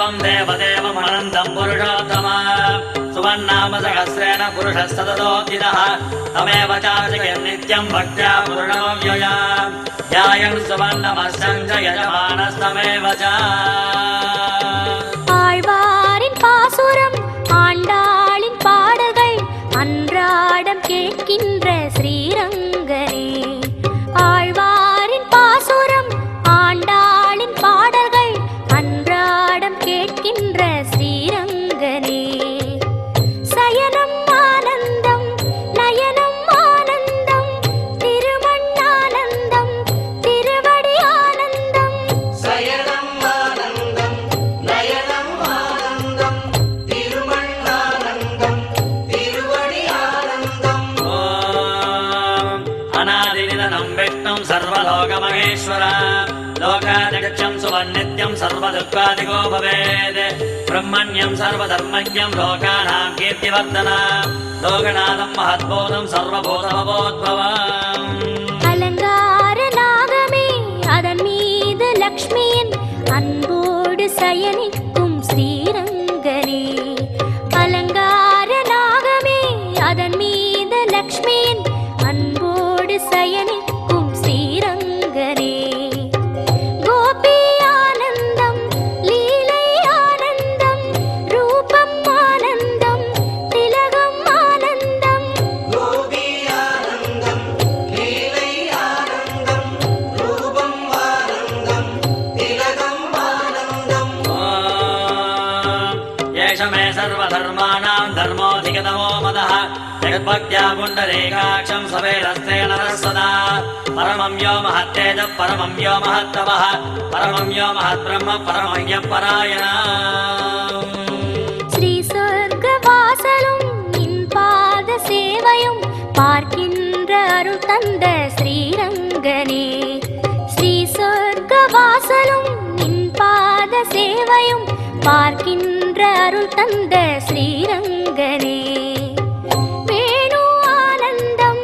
सर्वं देवदेवमनन्तं पुरुषोत्तमा सुवन्नाम सहस्रेण पुरुषस्तततोऽखिलः तमेव चार्चयन् नित्यं भक्त्या पूर्णमव्यया ध्यायन् सुवर्णमस्यं च यजमानस्तमेव च ஆழ்வாரின் பாசுரம் ஆண்டாளின் பாடல்கள் அன்றாடம் கேட்கின்ற ஸ்ரீரங்கனே ஆழ்வாரின் பாசுரம் ஆண்டாளின் பாடல்கள் அன்றாடம் கேட்கின்ற ஸ்ரீரங்கனே சயனம் ஆனந்தம் நயனம் ஆனந்தம் திருமண்ணானந்தம் திருவடி ஆனந்தம் சயனம் ஆனந்தம் நயனம் ஆனந்தம் திருமண்ணானந்தம் திருவடி ஆனந்தம் अनादिनिधनं विष्णुं सर्वलोकमहेश्वर लोकादिगच्छं सुवन्नित्यं सर्वदुःखादिको भवेत् ब्रह्मण्यं सर्वधर्मज्ञं लोकानां कीर्तिवर्धना लोकनाथं महद्बोधं सर्वभूतभवोद्भवम् அலங்கார நாகமே அதன் மீது லக்ஷ்மியின் அன்போடு சயனிக்கும் ஸ்ரீரங்கனே அலங்கார நாகமே அதன் மீது லக்ஷ்மியின் அன்போடு சயனிக்கும் ஸ்ரீரங்கனே கோபி ஆனந்தம் லீலை ஆனந்தம் ரூபம் ஆனந்தம் திலகம் ஆனந்தம் கோபி ஆனந்தம் லீலை ஆனந்தம் ரூபம் ஆனந்தம் திலகம் ஆனந்தம் येष मे सर्वधर्माणां धर्मोऽधिगतमो मदः जगद्भक्त्या पुण्डरीकाक्षं सवेदस्ते नरः सदा परमं यो महत्तेजः परमं यो महत्तपः परमं यो महद्ब्रह्म परमं यः परायणः ஸ்ரீ சொர்க்கவாசலும் நின் பாத சேவையும் பார்க்கின்ற அருள் தந்த ஸ்ரீரங்கனே ஸ்ரீ சொர்க்கவாசலும் நின் பாத சேவையும் பார்க்கின்ற அருள் தந்த ஸ்ரீரங்கனே வேணு ஆனந்தம்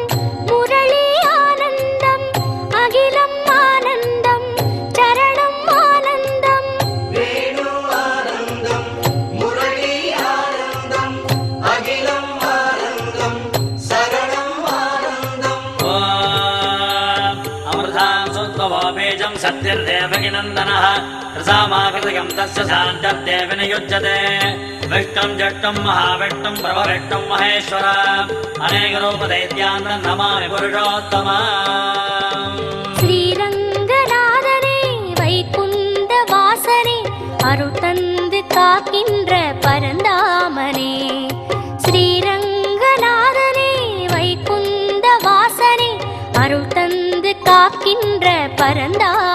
முரளி ஆனந்தம் அகிலம் ஆனந்தம் சரணம் ஆனந்தம் வேணு ஆனந்தம் முரளி ஆனந்தம் அகிலம் ஆனந்தம் சரணம் ஆனந்தம் अमृतां सुत्वो बीजं सत्यर्देवकिनन्दनः रसामाकृतिकं तस्य शान्तर्देव नियुज्यते विष्णुं जष्टुं महाविष्णुं प्रभविष्णुं महेश्वर अनेकरूपदैत्यान् नमामि पुरुषोत्तमा ஸ்ரீரங்கநாதனே வைகுண்ட வாசனே அருள் தந்து காக்கின்ற பரந்தாமனே ஸ்ரீரங்கநாதனே வைகுண்ட வாசனே அருள் தந்து காக்கின்ற பரந்தாமனே